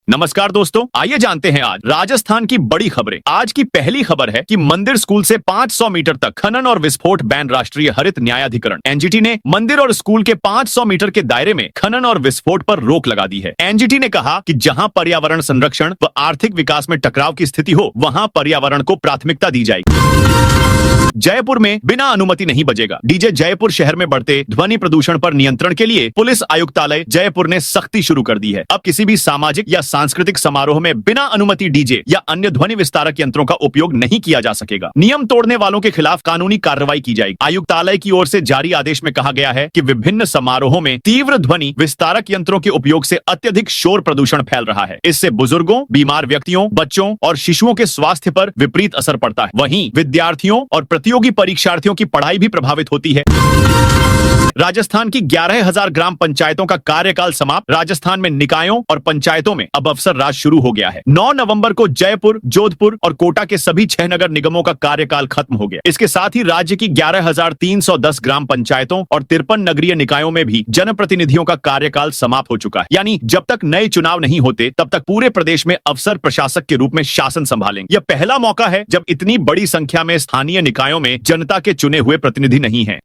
नमस्कार दोस्तों, आइए जानते हैं आज राजस्थान की बड़ी खबरें। आज की पहली खबर है कि मंदिर स्कूल से 500 मीटर तक खनन और विस्फोट बैन। राष्ट्रीय हरित न्यायाधिकरण एनजीटी ने मंदिर और स्कूल के 500 मीटर के दायरे में खनन और विस्फोट पर रोक लगा दी है। एनजीटी ने कहा कि जहां पर्यावरण संरक्षण व आर्थिक विकास में टकराव की स्थिति हो, वहां पर्यावरण को प्राथमिकता दी जाएगी। जयपुर में बिना अनुमति नहीं बजेगा डीजे। जयपुर शहर में बढ़ते ध्वनि प्रदूषण पर नियंत्रण के लिए पुलिस आयुक्तालय जयपुर ने सख्ती शुरू कर दी है। अब किसी भी सामाजिक या सांस्कृतिक समारोह में बिना अनुमति डीजे या अन्य ध्वनि विस्तारक यंत्रों का उपयोग नहीं किया जा सकेगा। नियम तोड़ने वालों के खिलाफ कानूनी कार्रवाई की जाएगी। आयुक्तालय की ओर से जारी आदेश में कहा गया है कि विभिन्न समारोहों में तीव्र ध्वनि विस्तारक यंत्रों के उपयोग से अत्यधिक शोर प्रदूषण फैल रहा है। इससे बुजुर्गों, बीमार व्यक्तियों, बच्चों और शिशुओं के स्वास्थ्य पर विपरीत असर पड़ता है। वहीं विद्यार्थियों और प्रतियोगी परीक्षार्थियों की पढ़ाई भी प्रभावित होती है। राजस्थान की 11,000 ग्राम पंचायतों का कार्यकाल समाप्त। राजस्थान में निकायों और पंचायतों में अब अफसर राज शुरू हो गया है। 9 नवंबर को जयपुर, जोधपुर और कोटा के सभी 6 नगर निगमों का कार्यकाल खत्म हो गया। इसके साथ ही राज्य की 11,310 ग्राम पंचायतों और 53 नगरीय निकायों में भी जनप्रतिनिधियों का कार्यकाल समाप्त हो चुका है। यानी जब तक नए चुनाव नहीं होते तब तक पूरे प्रदेश में अफसर प्रशासक के रूप में शासन संभालेंगे। यह पहला मौका है जब इतनी बड़ी संख्या में स्थानीय निकायों में जनता के चुने हुए प्रतिनिधि नहीं हैं।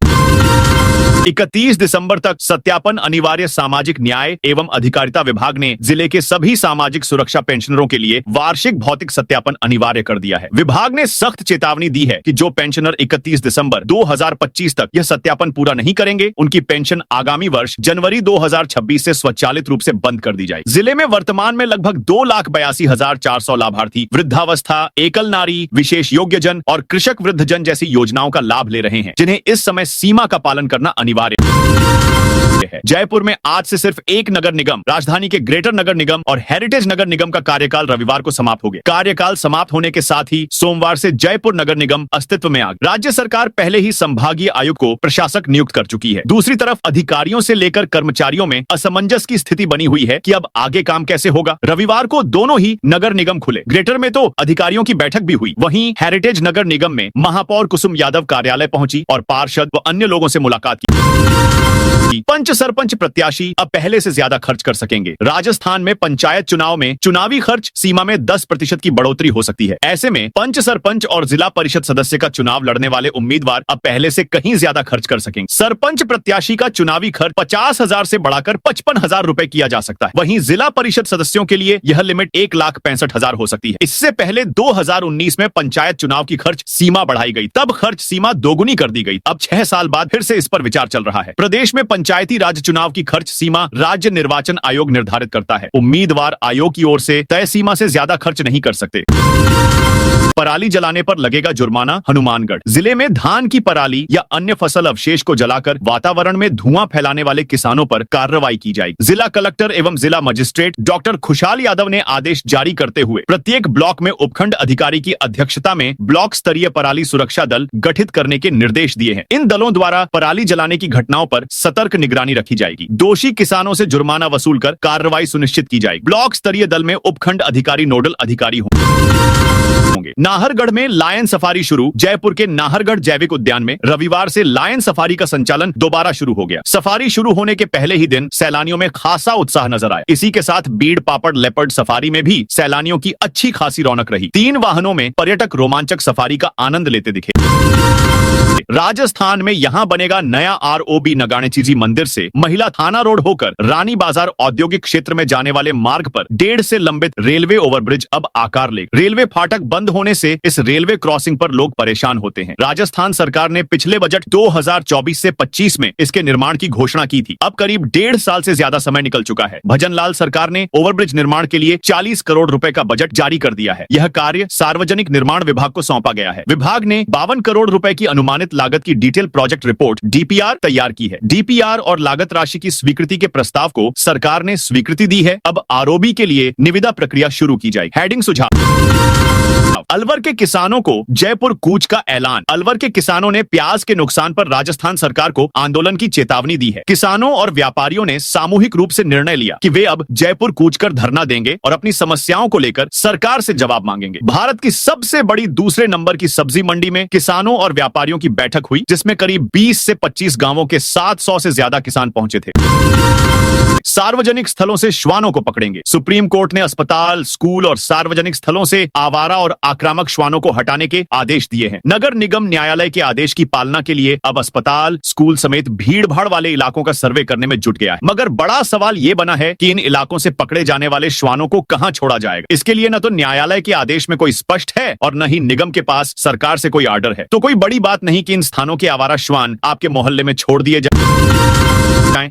31 दिसंबर तक सत्यापन अनिवार्य। सामाजिक न्याय एवं अधिकारिता विभाग ने जिले के सभी सामाजिक सुरक्षा पेंशनरों के लिए वार्षिक भौतिक सत्यापन अनिवार्य कर दिया है। विभाग ने सख्त चेतावनी दी है कि जो पेंशनर 31 दिसंबर 2025 तक यह सत्यापन पूरा नहीं करेंगे, उनकी पेंशन आगामी वर्ष जनवरी 2026 से स्वचालित रूप से बंद कर दी जाएगी। जिले में वर्तमान में लगभग 2,82,400 लाभार्थी वृद्धावस्था, एकल नारी, विशेष योग्यजन और कृषक वृद्धजन जैसी योजनाओं का लाभ ले रहे हैं, जिन्हें इस समय सीमा का पालन करना अनिवार्य है। जयपुर में आज से सिर्फ एक नगर निगम, राजधानी के ग्रेटर नगर निगम और हेरिटेज नगर निगम का कार्यकाल रविवार को समाप्त हो गया। कार्यकाल समाप्त होने के साथ ही सोमवार से जयपुर नगर निगम अस्तित्व में आ गया। राज्य सरकार पहले ही संभागीय आयुक्त को प्रशासक नियुक्त कर चुकी है। दूसरी तरफ अधिकारियों से लेकर कर्मचारियों में असमंजस की स्थिति बनी हुई है कि अब आगे काम कैसे होगा। रविवार को दोनों ही नगर निगम खुले। ग्रेटर में तो अधिकारियों की बैठक भी हुई। वहीं हेरिटेज नगर निगम में महापौर कुसुम यादव कार्यालय पहुंची और पार्षद व अन्य लोगों से मुलाकात की। पंच सरपंच प्रत्याशी अब पहले से ज्यादा खर्च कर सकेंगे। राजस्थान में पंचायत चुनाव में चुनावी खर्च सीमा में 10% की बढ़ोतरी हो सकती है। ऐसे में पंच सरपंच और जिला परिषद सदस्य का चुनाव लड़ने वाले उम्मीदवार अब पहले से कहीं ज्यादा खर्च कर सकेंगे। सरपंच प्रत्याशी का चुनावी खर्च 50,000 से बढ़ाकर 55,000 रुपए किया जा सकता है। वहीं जिला परिषद सदस्यों के लिए यह लिमिट 1,65,000 हो सकती है। इससे पहले 2019 में पंचायत चुनाव की खर्च सीमा बढ़ाई गई, तब खर्च सीमा दोगुनी कर दी गई। अब 6 साल बाद फिर से इस पर विचार चल रहा है। प्रदेश में पंचायती राज चुनाव की खर्च सीमा राज्य निर्वाचन आयोग निर्धारित करता है। उम्मीदवार आयोग की ओर से तय सीमा से ज्यादा खर्च नहीं कर सकते। पराली जलाने पर लगेगा जुर्माना। हनुमानगढ़ जिले में धान की पराली या अन्य फसल अवशेष को जलाकर वातावरण में धुआं फैलाने वाले किसानों पर कार्रवाई की जाएगी। जिला कलेक्टर एवं जिला मजिस्ट्रेट डॉक्टर खुशहाल यादव ने आदेश जारी करते हुए प्रत्येक ब्लॉक में उपखंड अधिकारी की अध्यक्षता में ब्लॉक स्तरीय पराली सुरक्षा दल गठित करने के निर्देश दिए हैं। इन दलों द्वारा पराली जलाने की घटनाओं पर सतर्क निगरानी रखी जाएगी। दोषी किसानों से जुर्माना वसूल कर कार्रवाई सुनिश्चित की जाएगी। ब्लॉक स्तरीय दल में उपखंड अधिकारी नोडल अधिकारी होंगे। नाहरगढ़ में लायन सफारी शुरू। जयपुर के नाहरगढ़ जैविक उद्यान में रविवार से लायन सफारी का संचालन दोबारा शुरू हो गया। सफारी शुरू होने के पहले ही दिन सैलानियों में खासा उत्साह नजर आया। इसी के साथ बीड़ पापड़ लेपर्ड सफारी में भी सैलानियों की अच्छी खासी रौनक रही। 3 वाहनों में पर्यटक रोमांचक सफारी का आनंद लेते दिखे। राजस्थान में यहां बनेगा नया आरओबी। नगाने चीजी मंदिर से महिला थाना रोड होकर रानी बाजार औद्योगिक क्षेत्र में जाने वाले मार्ग पर 1.5 से लंबित रेलवे ओवरब्रिज अब आकार लेगा। रेलवे फाटक बंद होने से इस रेलवे क्रॉसिंग पर लोग परेशान होते हैं। राजस्थान सरकार ने पिछले बजट 2024 से 25 में इसके निर्माण की घोषणा की थी। अब करीब 1.5 साल से ज्यादा समय निकल चुका है। भजनलाल सरकार ने ओवरब्रिज निर्माण के लिए 40 करोड़ रुपए का बजट जारी कर दिया है। यह कार्य सार्वजनिक निर्माण विभाग को सौंपा गया है। विभाग ने 52 करोड़ रुपए की अनुमानित लागत की डिटेल प्रोजेक्ट रिपोर्ट डीपीआर तैयार की है। डीपीआर और लागत राशि की स्वीकृति के प्रस्ताव को सरकार ने स्वीकृति दी है। अब आरओबी के लिए निविदा प्रक्रिया शुरू की जाएगी। हेडिंग सुझाव। अलवर के किसानों को जयपुर कूच का ऐलान। अलवर के किसानों ने प्याज के नुकसान पर राजस्थान सरकार को आंदोलन की चेतावनी दी है। किसानों और व्यापारियों ने सामूहिक रूप से निर्णय लिया कि वे अब जयपुर कूच कर धरना देंगे और अपनी समस्याओं को लेकर सरकार से जवाब मांगेंगे। भारत की सबसे बड़ी दूसरे नंबर की सब्जी मंडी में किसानों और व्यापारियों की बैठक हुई, जिसमें करीब 20 से 25 गांवों के 700 से ज्यादा किसान पहुंचे थे। सार्वजनिक स्थलों से श्वानों को पकड़ेंगे। सुप्रीम कोर्ट ने अस्पताल, स्कूल और सार्वजनिक स्थलों से आवारा और आक्रामक श्वानों को हटाने के आदेश दिए हैं। नगर निगम न्यायालय के आदेश की पालना के लिए अब अस्पताल, स्कूल समेत भीड़-भाड़ वाले इलाकों का सर्वे करने में जुट गया है। मगर बड़ा सवाल ये बना है कि इन इलाकों से पकड़े जाने वाले श्वानों को कहां छोड़ा जाएगा। इसके लिए न तो न्यायालय के आदेश में कोई स्पष्ट है और न ही निगम के पास सरकार से कोई आर्डर है। तो कोई बड़ी बात नहीं कि इन स्थानों के आवारा श्वान आपके मोहल्ले में छोड़ दिए जाए।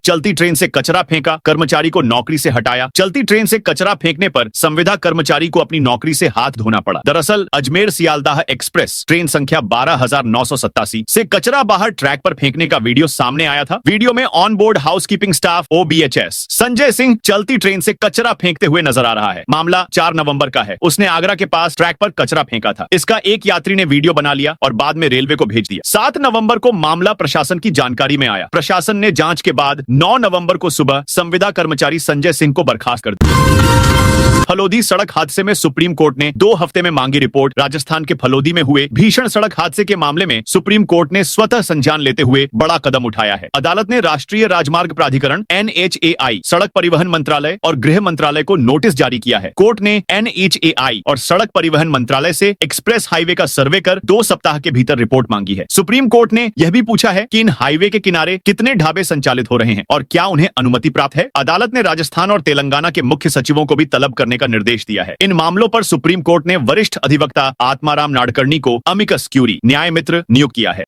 चलती ट्रेन से कचरा फेंका, कर्मचारी को नौकरी से हटाया। चलती ट्रेन से कचरा फेंकने पर संविदा कर्मचारी को अपनी नौकरी से हाथ धोना पड़ा। दरअसल अजमेर सियालदाह एक्सप्रेस ट्रेन संख्या 12,987 से कचरा बाहर ट्रैक पर फेंकने का वीडियो सामने आया था। वीडियो में on board housekeeping staff OBHS Sanjay Singh चलती ट्रेन से कचरा फेंकते हुए नजर आ रहा है। मामला 4 नवंबर का है। उसने आगरा के पास ट्रैक पर कचरा फेंका था। इसका एक यात्री ने वीडियो बना लिया और बाद में रेलवे को भेज दिया। 7 नवंबर को मामला प्रशासन की जानकारी में आया। प्रशासन ने जांच के बाद 9 नवंबर को सुबह संविदा कर्मचारी संजय सिंह को बर्खास्त कर दिया। फलोदी सड़क हादसे में सुप्रीम कोर्ट ने 2 हफ्ते में मांगी रिपोर्ट। राजस्थान के फलोदी में हुए भीषण सड़क हादसे के मामले में सुप्रीम कोर्ट ने स्वतः संज्ञान लेते हुए बड़ा कदम उठाया है। अदालत ने राष्ट्रीय राजमार्ग प्राधिकरण NHAI, सड़क परिवहन मंत्रालय और गृह मंत्रालय को नोटिस जारी किया है। कोर्ट ने NHAI और सड़क परिवहन मंत्रालय से एक्सप्रेस हाईवे का सर्वे कर 2 सप्ताह के भीतर रिपोर्ट मांगी है। सुप्रीम कोर्ट ने यह भी पूछा है कि इन हाईवे के किनारे कितने ढाबे संचालित हो रहे हैं और क्या उन्हें अनुमति प्राप्त है। अदालत ने राजस्थान और तेलंगाना के मुख्य सचिवों को भी तलब करने का निर्देश दिया है। इन मामलों पर सुप्रीम कोर्ट ने वरिष्ठ अधिवक्ता आत्माराम नाडकर्णी को अमिकस क्यूरी न्याय मित्र नियुक्त किया है।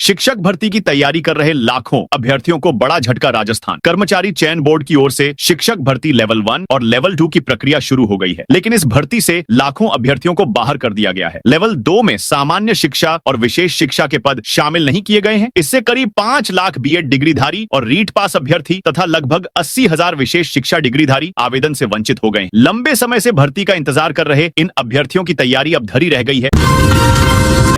शिक्षक भर्ती की तैयारी कर रहे लाखों अभ्यर्थियों को बड़ा झटका। राजस्थान कर्मचारी चयन बोर्ड की ओर से शिक्षक भर्ती लेवल 1 और लेवल 2 की प्रक्रिया शुरू हो गई है, लेकिन इस भर्ती से लाखों अभ्यर्थियों को बाहर कर दिया गया है। लेवल 2 में सामान्य शिक्षा और विशेष शिक्षा के पद शामिल नहीं किए गए हैं। इससे करीब 5 लाख बीएड डिग्रीधारी और रीट पास अभ्यर्थी तथा लगभग 80,000 विशेष शिक्षा डिग्रीधारी आवेदन से वंचित हो गए। लंबे समय से भर्ती का इंतजार कर रहे इन अभ्यर्थियों की तैयारी अब धरी रह गई है।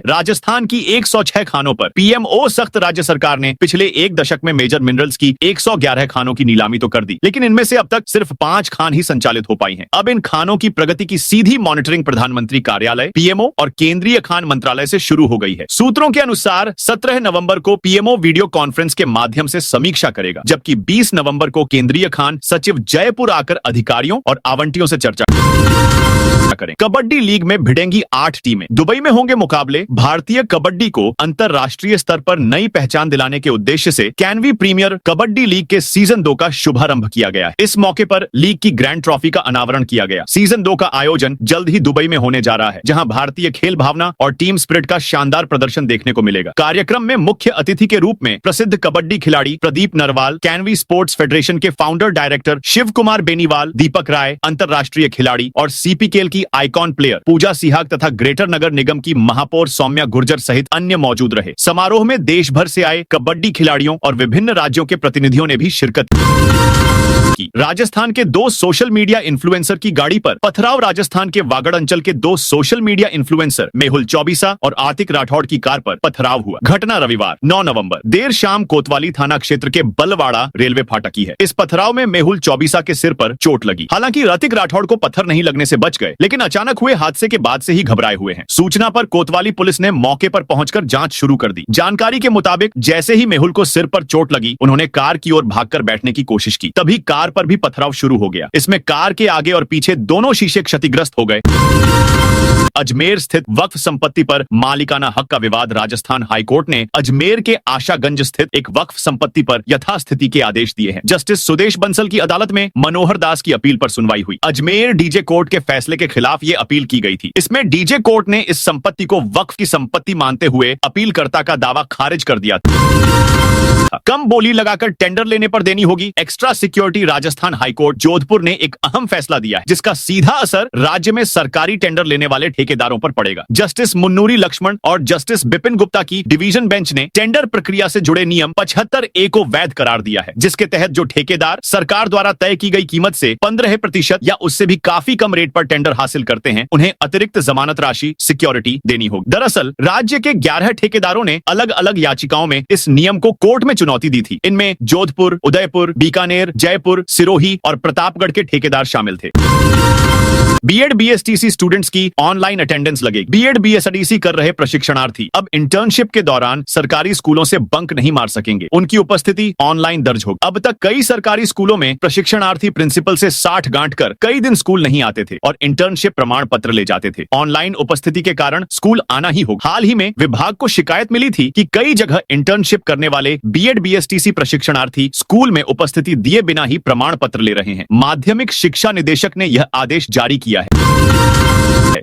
राजस्थान की 106 खानों पर PMO सख्त। राज्य सरकार ने पिछले 1 दशक में मेजर मिनरल्स की 111 खानों की नीलामी तो कर दी, लेकिन इनमें से अब तक सिर्फ 5 खान ही संचालित हो पाई हैं। अब इन खानों की प्रगति की सीधी मॉनिटरिंग प्रधानमंत्री कार्यालय PMO और केंद्रीय खान मंत्रालय से शुरू हो गई है। सूत्रों के अनुसार 17 नवंबर को PMO वीडियो कॉन्फ्रेंस के माध्यम से समीक्षा करेगा, जबकि 20 नवंबर को केंद्रीय खान सचिव जयपुर आकर अधिकारियों और आवंटियों से चर्चा करें। कबड्डी लीग में भिड़ेंगी 8 टीमें। दुबई में होंगे मुकाबले। भारतीय कबड्डी को अंतरराष्ट्रीय स्तर पर नई पहचान दिलाने के उद्देश्य से कैनवी प्रीमियर कबड्डी लीग के सीजन 2 का शुभारंभ किया गया है। इस मौके पर लीग की ग्रैंड ट्रॉफी का अनावरण किया गया। सीजन 2 का आयोजन जल्द ही दुबई में होने जा रहा है, जहां भारतीय खेल भावना और टीम स्पिरिट का शानदार प्रदर्शन देखने को मिलेगा। कार्यक्रम में मुख्य अतिथि के रूप में प्रसिद्ध कबड्डी खिलाड़ी प्रदीप नरवाल, कैनवी स्पोर्ट्स फेडरेशन के फाउंडर डायरेक्टर शिव कुमार बेनीवाल, दीपक राय, अंतरराष्ट्रीय खिलाड़ी और CPKL की आइकॉन प्लेयर पूजा सिहाग तथा ग्रेटर नगर निगम की महापौर सौम्या गुर्जर सहित अन्य मौजूद रहे। समारोह में देश भर से आए कबड्डी खिलाड़ियों और विभिन्न राज्यों के प्रतिनिधियों ने भी शिरकत की। राजस्थान के 2 सोशल मीडिया इन्फ्लुएंसर की गाड़ी पर पथराव। राजस्थान के वागड़ अंचल के 2 social media influencer Mehul Chaubisa और आतिक राठौड़ की कार पर पथराव हुआ। घटना रविवार 9 नवंबर देर शाम कोतवाली थाना क्षेत्र के बलवाड़ा रेलवे फाटक की है। इस पथराव में मेहुल चौबीसा के सिर पर चोट लगी। हालांकि आतिक राठौड़ को पत्थर नहीं लगने से बच गए, लेकिन अचानक हुए हादसे के बाद से ही घबराए हुए हैं। सूचना पर कोतवाली पुलिस ने मौके पर पहुंचकर जांच शुरू कर दी। जानकारी के मुताबिक जैसे ही मेहुल को सिर पर चोट लगी, उन्होंने कार की ओर भागकर बैठने की कोशिश की। तभी कार पर भी पथराव शुरू हो गया। इसमें कार के आगे और पीछे दोनों शीशे क्षतिग्रस्त हो गए। अजमेर स्थित वक्फ संपत्ति पर मालिकाना हक का विवाद। राजस्थान हाईकोर्ट ने अजमेर के आशागंज स्थित एक वक्फ संपत्ति पर यथास्थिति के आदेश दिए हैं। जस्टिस सुदेश बंसल की अदालत में मनोहर दास की अपील पर सुनवाई हुई। अजमेर डीजे कोर्ट के फैसले के खिलाफ ये अपील की गई थी। इसमें डीजे कोर्ट ने इस संपत्ति को वक्फ की संपत्ति मानते हुए अपीलकर्ता का दावा खारिज कर दिया था। कम बोली लगाकर टेंडर लेने पर देनी होगी extra security. Rajasthan high court Jodhpur ने एक अहम फैसला दिया है, जिसका सीधा असर राज्य में सरकारी टेंडर लेने वाले ठेकेदारों पर पड़ेगा। जस्टिस मुन्नूरी लक्ष्मण और जस्टिस बिपिन गुप्ता की डिवीजन बेंच ने टेंडर प्रक्रिया से जुड़े नियम 75A को वैध करार दिया है, जिसके तहत जो ठेकेदार सरकार द्वारा तय की गई कीमत से 15% या उससे भी काफी कम रेट पर टेंडर हासिल करते हैं, उन्हें अतिरिक्त जमानत राशि सिक्योरिटी देनी होगी। दरअसल राज्य के 11 ठेकेदारों ने अलग अलग याचिकाओं में इस नियम को कोर्ट में चुनौती दी थी। इनमें जोधपुर, उदयपुर, बीकानेर, जयपुर, सिरोही और प्रतापगढ़ के ठेकेदार शामिल थे। बीएड बीएसटीसी स्टूडेंट्स की ऑनलाइन अटेंडेंस लगेगी। बीएड बीएसटीसी कर रहे प्रशिक्षणार्थी अब इंटर्नशिप के दौरान सरकारी स्कूलों से बंक नहीं मार सकेंगे, उनकी उपस्थिति ऑनलाइन दर्ज होगी। अब तक कई सरकारी स्कूलों में प्रशिक्षणार्थी प्रिंसिपल से 60 गांठ कर कई दिन स्कूल नहीं आते थे और इंटर्नशिप प्रमाण पत्र ले जाते थे। ऑनलाइन उपस्थिति के कारण स्कूल आना ही होगा। हाल ही में विभाग को शिकायत मिली थी कि कई जगह इंटर्नशिप करने वाले बीएड बीएसटीसी प्रशिक्षणार्थी स्कूल में उपस्थिति दिए बिना ही प्रमाण पत्र ले रहे हैं। माध्यमिक शिक्षा निदेशक ने यह आदेश जारी किया है।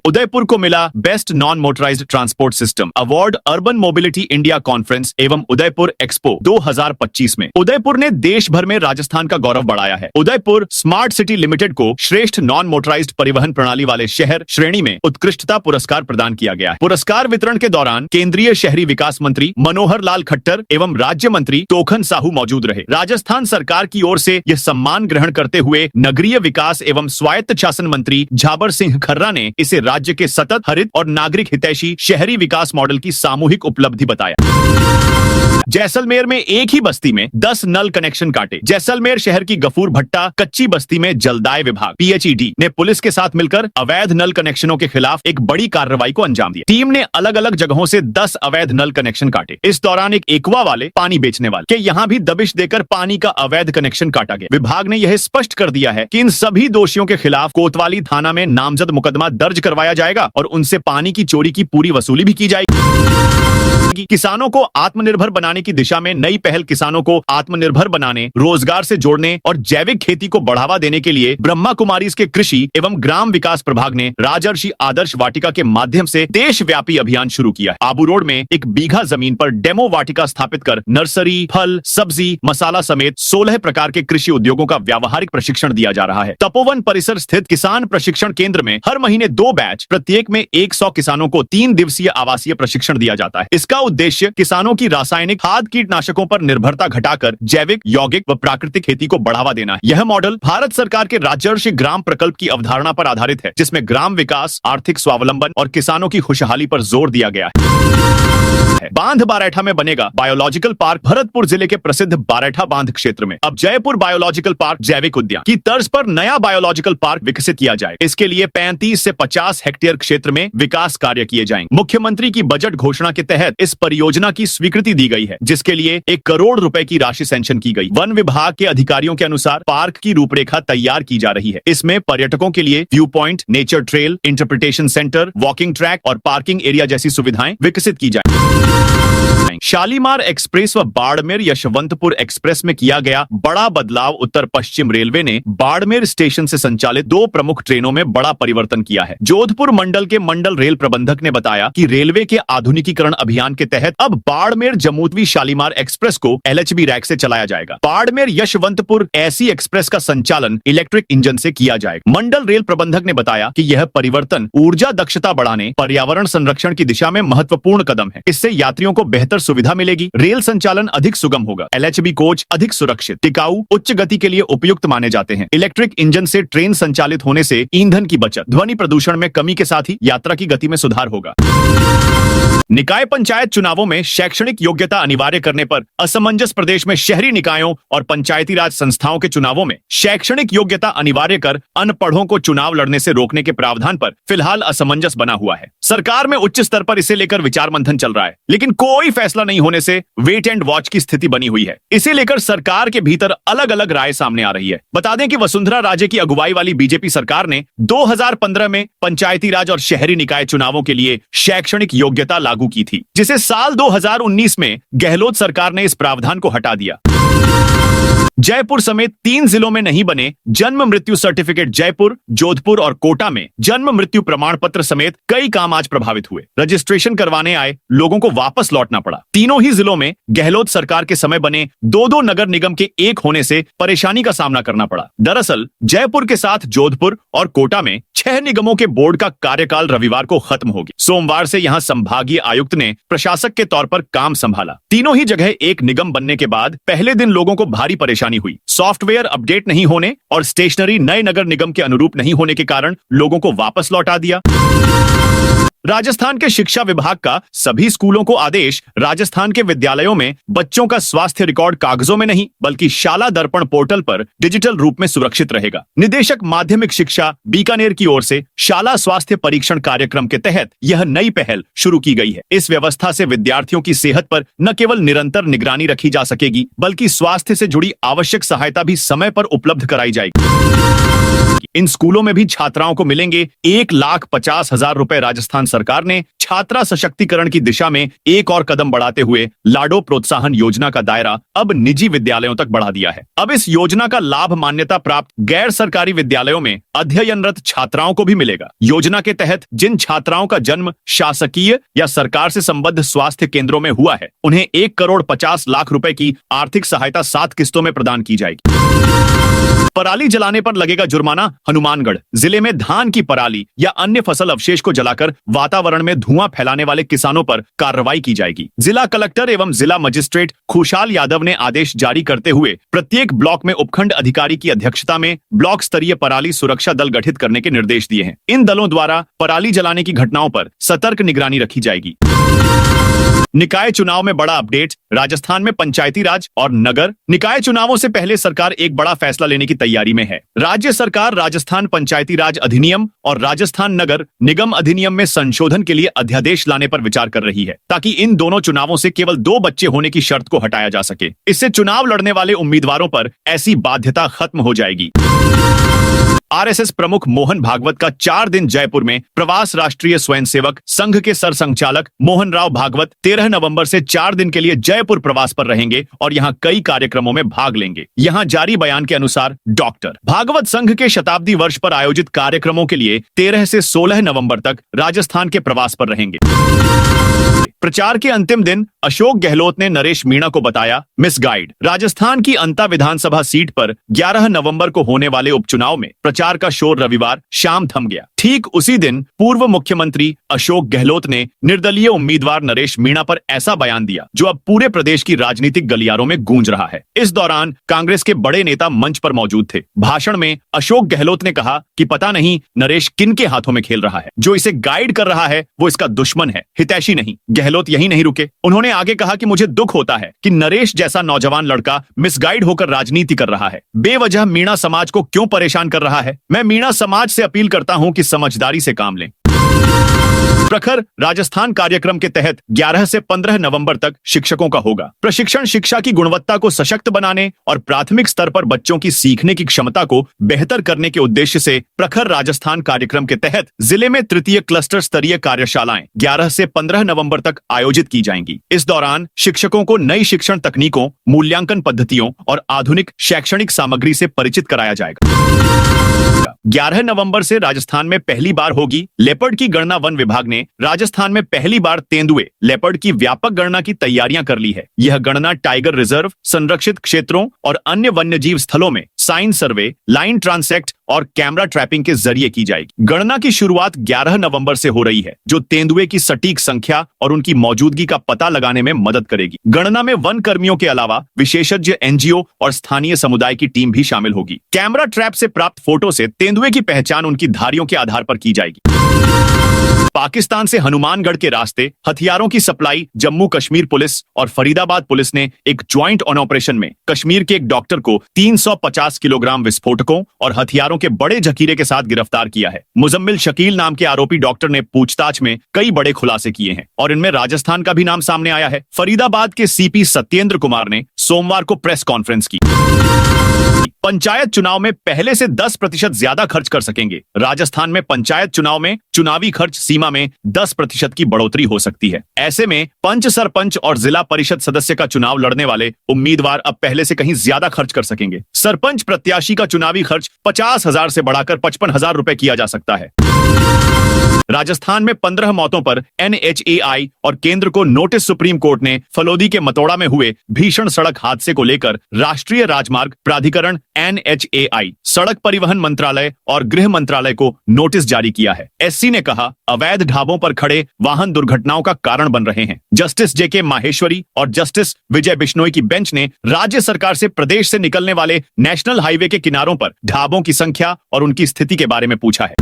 उदयपुर को मिला best non motorised transport system award urban mobility India conference एवं उदयपुर एक्सपो 2025 में। उदयपुर ने देश भर में राजस्थान का गौरव बढ़ाया है। उदयपुर स्मार्ट सिटी लिमिटेड को श्रेष्ठ नॉन मोटराइज्ड परिवहन प्रणाली वाले शहर श्रेणी में उत्कृष्टता पुरस्कार प्रदान किया गया है। पुरस्कार वितरण के दौरान केंद्रीय शहरी विकास मंत्री मनोहर लाल खट्टर एवं राज्य मंत्री तोखन साहू मौजूद रहे। राजस्थान सरकार की ओर से यह सम्मान ग्रहण करते हुए नगरीय विकास एवं स्वायत्त शासन मंत्री झाबर सिंह खर्रा ने इसे राज्य के सतत, हरित और नागरिक हितैषी शहरी विकास मॉडल की सामूहिक उपलब्धि बताया। जैसलमेर में एक ही बस्ती में 10 नल कनेक्शन काटे। जैसलमेर शहर की गफूर भट्टा कच्ची बस्ती में जलदाय विभाग पीएचईडी ने पुलिस के साथ मिलकर अवैध नल कनेक्शनों के खिलाफ एक बड़ी कार्रवाई को अंजाम दिया। टीम ने अलग अलग जगहों से 10 अवैध नल कनेक्शन काटे। इस दौरान एक एक्वा वाले पानी बेचने वाले के यहाँ भी दबिश देकर पानी का अवैध कनेक्शन काटा गया। विभाग ने यह स्पष्ट कर दिया है कि इन सभी दोषियों के खिलाफ कोतवाली थाना में नामजद मुकदमा दर्ज करवाया जाएगा और उनसे पानी की चोरी की पूरी वसूली भी की जाएगी। किसानों को आत्मनिर्भर बनाने की दिशा में नई पहल किसानों को आत्मनिर्भर बनाने, रोजगार से जोड़ने और जैविक खेती को बढ़ावा देने के लिए ब्रह्मा कुमारीज के कृषि एवं ग्राम विकास प्रभाग ने राजर्षि आदर्श वाटिका के माध्यम से देशव्यापी अभियान शुरू किया है। आबू रोड में 1 बीघा जमीन पर डेमो वाटिका स्थापित कर नर्सरी, फल, सब्जी, मसाला समेत 16 प्रकार के कृषि उद्योगों का व्यावहारिक प्रशिक्षण दिया जा रहा है। तपोवन परिसर स्थित किसान प्रशिक्षण केंद्र में हर महीने 2 बैच, प्रत्येक में 100 किसानों को 3 दिवसीय आवासीय प्रशिक्षण दिया जाता है। इसका उद्देश्य किसानों की रासायनिक खाद कीटनाशकों पर निर्भरता घटाकर जैविक, यौगिक व प्राकृतिक खेती को बढ़ावा देना है। यह मॉडल भारत सरकार के राजर्षि ग्राम प्रकल्प की अवधारणा पर आधारित है, जिसमें ग्राम विकास, आर्थिक स्वावलंबन और किसानों की खुशहाली पर जोर दिया गया है। बांध बारैठा में बनेगा बायोलॉजिकल पार्क। भरतपुर जिले के प्रसिद्ध बारैठा बांध क्षेत्र में अब जयपुर बायोलॉजिकल पार्क जैविक उद्यान की तर्ज पर नया बायोलॉजिकल पार्क विकसित किया जाए। इसके लिए 35 से 50 हेक्टेयर क्षेत्र में विकास कार्य किए जाएंगे। मुख्यमंत्री की बजट घोषणा के तहत इस परियोजना की स्वीकृति दी गई है, जिसके लिए 1 करोड़ रुपए की राशि सैंक्शन की गई। वन विभाग के अधिकारियों के अनुसार पार्क की रूपरेखा तैयार की जा रही है। इसमें पर्यटकों के लिए view point, nature trail, interpretation centre, walking track और पार्किंग एरिया जैसी सुविधाएं विकसित की जाएंगी। शालीमार एक्सप्रेस व बाड़मेर यशवंतपुर एक्सप्रेस में किया गया बड़ा बदलाव। उत्तर पश्चिम रेलवे ने बाड़मेर स्टेशन से संचालित 2 प्रमुख ट्रेनों में बड़ा परिवर्तन किया है। जोधपुर मंडल के मंडल रेल प्रबंधक ने बताया कि रेलवे के आधुनिकीकरण अभियान के तहत अब बाड़मेर जम्मूतवी शालीमार एक्सप्रेस को एलएचबी रैक से चलाया जाएगा। बाड़मेर यशवंतपुर एसी एक्सप्रेस का संचालन इलेक्ट्रिक इंजन से किया जाएगा। मंडल रेल प्रबंधक ने बताया कि यह परिवर्तन ऊर्जा दक्षता बढ़ाने, पर्यावरण संरक्षण की दिशा में महत्वपूर्ण कदम है। इससे यात्रियों को बेहतर सुविधा मिलेगी, रेल संचालन अधिक सुगम होगा। एलएचबी कोच अधिक सुरक्षित, टिकाऊ, उच्च गति के लिए उपयुक्त माने जाते हैं। इलेक्ट्रिक इंजन से ट्रेन संचालित होने से ईंधन की बचत, ध्वनि प्रदूषण में कमी के साथ ही यात्रा की गति में सुधार होगा। निकाय पंचायत चुनावों में शैक्षणिक योग्यता अनिवार्य करने पर असमंजस। प्रदेश में शहरी निकायों और पंचायती राज संस्थाओं के चुनावों में शैक्षणिक योग्यता अनिवार्य कर अनपढ़ों को चुनाव लड़ने से रोकने के प्रावधान पर फिलहाल असमंजस बना हुआ है। सरकार में उच्च स्तर पर इसे लेकर विचार मंथन चल रहा है, लेकिन कोई फैसला नहीं होने से वेट एंड वॉच की स्थिति बनी हुई है। इसे लेकर सरकार के भीतर अलग अलग राय सामने आ रही है। बता दें कि वसुंधरा राजे की अगुवाई वाली बीजेपी सरकार ने 2015 में पंचायती राज और शहरी निकाय चुनावों के लिए शैक्षणिक योग्यता लागू की थी, जिसे साल 2019 में गहलोत सरकार ने इस प्रावधान को हटा दिया। जयपुर समेत 3 जिलों में नहीं बने जन्म मृत्यु सर्टिफिकेट। जयपुर, जोधपुर और कोटा में जन्म मृत्यु प्रमाण पत्र समेत कई काम आज प्रभावित हुए। रजिस्ट्रेशन करवाने आए लोगों को वापस लौटना पड़ा। तीनों ही जिलों में गहलोत सरकार के समय बने 2-2 नगर निगम के एक होने से परेशानी का सामना करना पड़ा। दरअसल जयपुर के साथ जोधपुर और कोटा में 6 निगमों के बोर्ड का कार्यकाल रविवार को खत्म होगी। सोमवार से यहां संभागीय आयुक्त ने प्रशासक के तौर पर काम संभाला। तीनों ही जगह एक निगम बनने के बाद पहले दिन लोगों को भारी परेशानी हुई। सॉफ्टवेयर अपडेट नहीं होने और स्टेशनरी नए नगर निगम के अनुरूप नहीं होने के कारण लोगों को वापस लौटा दिया। राजस्थान के शिक्षा विभाग का सभी स्कूलों को आदेश, राजस्थान के विद्यालयों में बच्चों का स्वास्थ्य रिकॉर्ड कागजों में नहीं बल्कि शाला दर्पण पोर्टल पर डिजिटल रूप में सुरक्षित रहेगा। निदेशक माध्यमिक शिक्षा बीकानेर की ओर से शाला स्वास्थ्य परीक्षण कार्यक्रम के तहत यह नई पहल शुरू की गई है। इस व्यवस्था से विद्यार्थियों की सेहत पर न केवल निरंतर निगरानी रखी जा सकेगी बल्कि स्वास्थ्य से जुड़ी आवश्यक सहायता भी समय पर उपलब्ध कराई जाएगी। इन स्कूलों में भी छात्राओं को मिलेंगे 1,50,000 रुपए। राजस्थान सरकार ने छात्रा सशक्तिकरण की दिशा में एक और कदम बढ़ाते हुए लाडो प्रोत्साहन योजना का दायरा अब निजी विद्यालयों तक बढ़ा दिया है। अब इस योजना का लाभ मान्यता प्राप्त गैर सरकारी विद्यालयों में अध्ययनरत छात्राओं को भी मिलेगा। योजना के तहत जिन छात्राओं का जन्म शासकीय या सरकार से संबद्ध स्वास्थ्य केंद्रों में हुआ है, उन्हें 1,50,00,000 रुपए की आर्थिक सहायता 7 किस्तों में प्रदान की जाएगी। पराली जलाने पर लगेगा जुर्माना। हनुमानगढ़ जिले में धान की पराली या अन्य फसल अवशेष को जलाकर वातावरण में धुआं फैलाने वाले किसानों पर कार्रवाई की जाएगी। जिला कलेक्टर एवं जिला मजिस्ट्रेट खुशहाल यादव ने आदेश जारी करते हुए प्रत्येक ब्लॉक में उपखंड अधिकारी की अध्यक्षता में ब्लॉक स्तरीय पराली सुरक्षा दल गठित करने के निर्देश दिए हैं। इन दलों द्वारा पराली जलाने की घटनाओं पर सतर्क निगरानी रखी जाएगी। निकाय चुनाव में बड़ा अपडेट। राजस्थान में पंचायती राज और नगर निकाय चुनावों से पहले सरकार एक बड़ा फैसला लेने की तैयारी में है। राज्य सरकार राजस्थान पंचायती राज अधिनियम और राजस्थान नगर निगम अधिनियम में संशोधन के लिए अध्यादेश लाने पर विचार कर रही है, ताकि इन दोनों चुनावों से केवल 2 बच्चे होने की शर्त को हटाया जा सके। इससे चुनाव लड़ने वाले उम्मीदवारों पर ऐसी बाध्यता खत्म हो जाएगी। आरएसएस प्रमुख मोहन भागवत का 4 दिन जयपुर में प्रवास। राष्ट्रीय स्वयंसेवक संघ के सरसंघचालक मोहन राव भागवत 13 नवंबर से 4 दिन के लिए जयपुर प्रवास पर रहेंगे और यहां कई कार्यक्रमों में भाग लेंगे। यहां जारी बयान के अनुसार डॉक्टर भागवत संघ के शताब्दी वर्ष पर आयोजित कार्यक्रमों के लिए 13 से 16 नवंबर तक राजस्थान के प्रवास पर रहेंगे। प्रचार के अंतिम दिन अशोक गहलोत ने नरेश मीणा को बताया मिसगाइड। राजस्थान की अंता विधानसभा सीट पर 11 नवंबर को होने वाले उपचुनाव में प्रचार का शोर रविवार शाम थम गया। ठीक उसी दिन पूर्व मुख्यमंत्री अशोक गहलोत ने निर्दलीय उम्मीदवार नरेश मीणा पर ऐसा बयान दिया जो अब पूरे प्रदेश की राजनीतिक गलियारों में गूंज रहा है। इस दौरान कांग्रेस के बड़े नेता मंच पर मौजूद थे। भाषण में अशोक गहलोत ने कहा कि पता नहीं नरेश किन के हाथों में खेल रहा है। जो इसे गाइड कर रहा है वो इसका दुश्मन है, हितैषी नहीं। गहलोत यही नहीं रुके। उन्होंने आगे कहा कि मुझे दुख होता है कि नरेश जैसा नौजवान लड़का मिसगाइड होकर राजनीति कर रहा है। बेवजह मीणा समाज को क्यों परेशान कर रहा है? मैं मीणा समाज से अपील करता हूं कि समझदारी से काम लें। प्रखर राजस्थान कार्यक्रम के तहत 11 से 15 नवंबर तक शिक्षकों का होगा प्रशिक्षण। शिक्षा की गुणवत्ता को सशक्त बनाने और प्राथमिक स्तर पर बच्चों की सीखने की क्षमता को बेहतर करने के उद्देश्य से प्रखर राजस्थान कार्यक्रम के तहत जिले में तृतीय क्लस्टर स्तरीय कार्यशालाएं 11 से 15 नवंबर तक आयोजित की जाएंगी। इस दौरान शिक्षकों को नई शिक्षण तकनीकों, मूल्यांकन पद्धतियों और आधुनिक शैक्षणिक सामग्री से परिचित कराया जाएगा। 11 नवंबर से राजस्थान में पहली बार होगी लेपर्ड की गणना। वन विभाग ने राजस्थान में पहली बार तेंदुए लेपर्ड की व्यापक गणना की तैयारियां कर ली है। यह गणना टाइगर रिजर्व, संरक्षित क्षेत्रों और अन्य वन्यजीव स्थलों में साइन सर्वे, लाइन ट्रांसेक्ट और कैमरा ट्रैपिंग के जरिए की जाएगी। गणना की शुरुआत 11 नवंबर से हो रही है, जो तेंदुए की सटीक संख्या और उनकी मौजूदगी का पता लगाने में मदद करेगी। गणना में वन कर्मियों के अलावा विशेषज्ञ एनजीओ और स्थानीय समुदाय की टीम भी शामिल होगी। कैमरा ट्रैप से प्राप्त फोटो से तेंदुए की पहचान उनकी धारियों के आधार पर की जाएगी। पाकिस्तान से हनुमानगढ़ के रास्ते हथियारों की सप्लाई जम्मू कश्मीर पुलिस और फरीदाबाद पुलिस ने एक ज्वाइंट ऑन ऑपरेशन में कश्मीर के एक डॉक्टर को 350 किलोग्राम विस्फोटकों और हथियारों के बड़े जखीरे के साथ गिरफ्तार किया है। मुजम्मिल शकील नाम के आरोपी डॉक्टर ने पूछताछ में कई बड़े खुलासे किए हैं और इनमें राजस्थान का भी नाम सामने आया है। फरीदाबाद के सीपी सत्येंद्र कुमार ने सोमवार को प्रेस कॉन्फ्रेंस की। पंचायत चुनाव में पहले से 10% ज्यादा खर्च कर सकेंगे। राजस्थान में पंचायत चुनाव में चुनावी खर्च सीमा में 10% की बढ़ोतरी हो सकती है। ऐसे में पंच, सरपंच और जिला परिषद सदस्य का चुनाव लड़ने वाले उम्मीदवार अब पहले से कहीं ज्यादा खर्च कर सकेंगे। सरपंच प्रत्याशी का चुनावी खर्च 50,000 से बढ़ाकर 55,000 रुपए किया जा सकता है। राजस्थान में 15 मौतों पर NHAI और केंद्र को नोटिस। सुप्रीम कोर्ट ने फलोदी के मतोड़ा में हुए भीषण सड़क हादसे को लेकर राष्ट्रीय राजमार्ग प्राधिकरण NHAI, सड़क परिवहन मंत्रालय और गृह मंत्रालय को नोटिस जारी किया है। SC ने कहा, अवैध ढाबों पर खड़े वाहन दुर्घटनाओं का कारण बन रहे हैं। जस्टिस JK माहेश्वरी और जस्टिस विजय बिश्नोई की बेंच ने राज्य सरकार से प्रदेश से निकलने वाले नेशनल हाईवे के किनारों पर ढाबों की संख्या और उनकी स्थिति के बारे में पूछा है।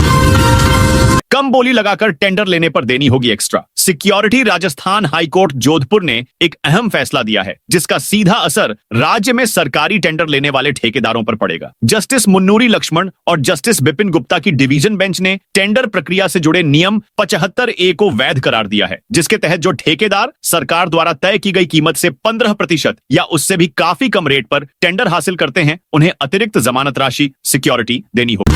कम बोली लगाकर टेंडर लेने पर देनी होगी extra. Security Rajasthan high court Jodhpur ने एक अहम फैसला दिया है, जिसका सीधा असर राज्य में सरकारी टेंडर लेने वाले ठेकेदारों पर पड़ेगा। जस्टिस मुन्नूरी लक्ष्मण और जस्टिस विपिन गुप्ता की डिवीजन बेंच ने टेंडर प्रक्रिया से जुड़े नियम 75A को वैध करार दिया है, जिसके तहत जो ठेकेदार सरकार द्वारा तय की गई कीमत से 15% या उससे भी काफी कम रेट पर टेंडर हासिल करते हैं, उन्हें अतिरिक्त जमानत राशि सिक्योरिटी देनी होगी।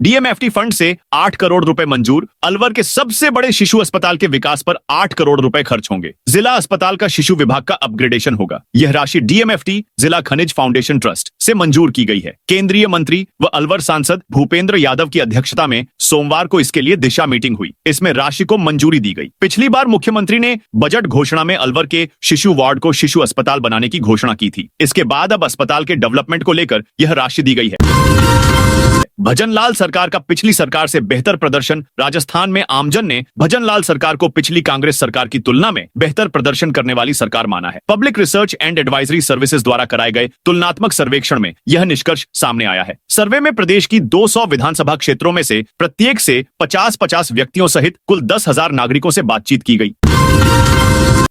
DMFT फंड से 8 करोड़ रुपए मंजूर। अलवर के सबसे बड़े शिशु अस्पताल के विकास पर 8 करोड़ रुपए खर्च होंगे। जिला अस्पताल का शिशु विभाग का अपग्रेडेशन होगा। यह राशि DMFT जिला खनिज फाउंडेशन ट्रस्ट से मंजूर की गई है। केंद्रीय मंत्री व अलवर सांसद भूपेंद्र यादव की अध्यक्षता में सोमवार को इसके लिए दिशा मीटिंग हुई। इसमें राशि को मंजूरी दी गई। पिछली बार मुख्यमंत्री ने बजट घोषणा में अलवर के शिशु वार्ड को शिशु अस्पताल बनाने की घोषणा की थी। इसके बाद अब अस्पताल के डेवलपमेंट को लेकर यह राशि दी गई है। भजनलाल सरकार का पिछली सरकार से बेहतर प्रदर्शन। राजस्थान में आमजन ने भजनलाल सरकार को पिछली कांग्रेस सरकार की तुलना में बेहतर प्रदर्शन करने वाली सरकार माना है। Public research and advisory services द्वारा कराए गए तुलनात्मक सर्वेक्षण में यह निष्कर्ष सामने आया है। सर्वे में प्रदेश की 200 विधानसभा क्षेत्रों में से प्रत्येक से 50-50 व्यक्तियों सहित कुल 10,000 नागरिकों से बातचीत की गई।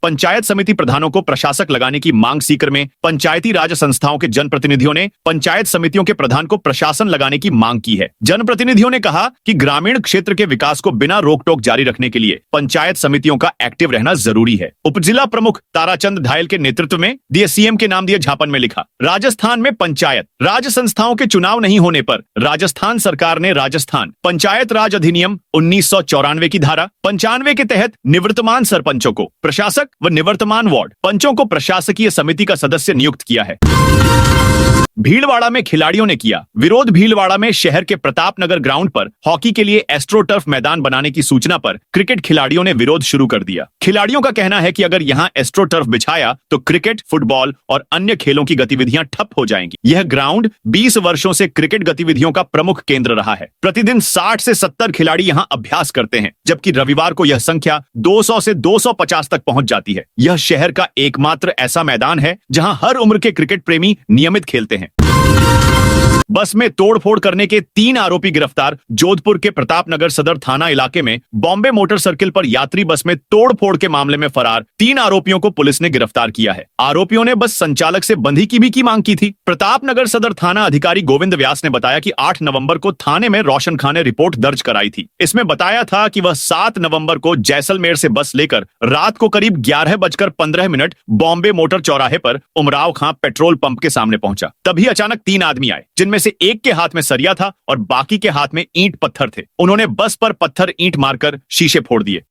पंचायत समिति प्रधानों को प्रशासक लगाने की मांग सीकर में पंचायती राज संस्थाओं के जनप्रतिनिधियों ने पंचायत समितियों के प्रधान को प्रशासन लगाने की मांग की है। जनप्रतिनिधियों ने कहा कि ग्रामीण क्षेत्र के विकास को बिना रोक टोक जारी रखने के लिए पंचायत समितियों का एक्टिव रहना जरूरी है। उपजिला प्रमुख ताराचंद धायल के नेतृत्व में दिए CM के नाम दिए ज्ञापन में लिखा, राजस्थान में पंचायत राज संस्थाओं के चुनाव नहीं होने पर राजस्थान सरकार ने राजस्थान पंचायत राज अधिनियम 1994 की धारा 95 के तहत निवर्तमान सरपंचों को प्रशासक व निवर्तमान वार्ड पंचों को प्रशासकीय समिति का सदस्य नियुक्त किया है। भीलवाड़ा में खिलाड़ियों ने किया विरोध। भीलवाड़ा में शहर के प्रताप नगर ग्राउंड पर हॉकी के लिए एस्ट्रोटर्फ मैदान बनाने की सूचना पर क्रिकेट खिलाड़ियों ने विरोध शुरू कर दिया। खिलाड़ियों का कहना है कि अगर यहां एस्ट्रोटर्फ बिछाया तो क्रिकेट, फुटबॉल और अन्य खेलों की गतिविधियां ठप हो जाएंगी। यह ग्राउंड 20 वर्षों से क्रिकेट गतिविधियों का प्रमुख केंद्र रहा है। प्रतिदिन 60 से 70 खिलाड़ी यहां अभ्यास करते हैं, जबकि रविवार को यह संख्या 200 से 250 तक पहुंच जाती है। यह शहर का एकमात्र ऐसा मैदान है जहां हर उम्र के क्रिकेट प्रेमी नियमित खेलते हैं। बस में तोड़फोड़ करने के 3 आरोपी गिरफ्तार। जोधपुर के प्रताप नगर सदर थाना इलाके में बॉम्बे मोटर सर्किल पर यात्री बस में तोड़फोड़ के मामले में फरार 3 आरोपियों को पुलिस ने गिरफ्तार किया है। आरोपियों ने बस संचालक से बंधी की मांग की थी। प्रताप नगर सदर थाना अधिकारी गोविंद व्यास ने बताया कि 8 नवंबर को थाने में रोशन खां ने रिपोर्ट दर्ज कराई थी। इसमें बताया था कि वह 7 नवंबर को जैसलमेर से बस लेकर रात को करीब 11:15 बॉम्बे मोटर चौराहे पर उमराव खां पेट्रोल पंप के सामने पहुंचा। तभी अचानक 3 आदमी आए, जिनमें से एक के हाथ में सरिया था और बाकी के हाथ में ईंट पत्थर थे। उन्होंने बस पर पत्थर ईंट मारकर शीशे फोड़ दिए।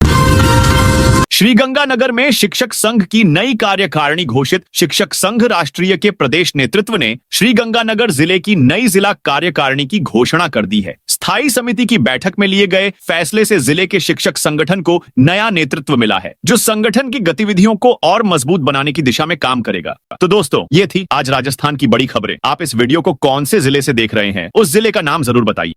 श्रीगंगानगर में शिक्षक संघ की नई कार्यकारिणी घोषित। शिक्षक संघ राष्ट्रीय के प्रदेश नेतृत्व ने श्रीगंगानगर जिले की नई जिला कार्यकारिणी की घोषणा कर दी है। स्थायी समिति की बैठक में लिए गए फैसले से जिले के शिक्षक संगठन को नया नेतृत्व मिला है, जो संगठन की गतिविधियों को और मजबूत बनाने की दिशा में काम करेगा। तो दोस्तों, ये थी आज राजस्थान की बड़ी खबरें। आप इस वीडियो को कौन से जिले से देख रहे हैं, उस जिले का नाम जरूर बताइए।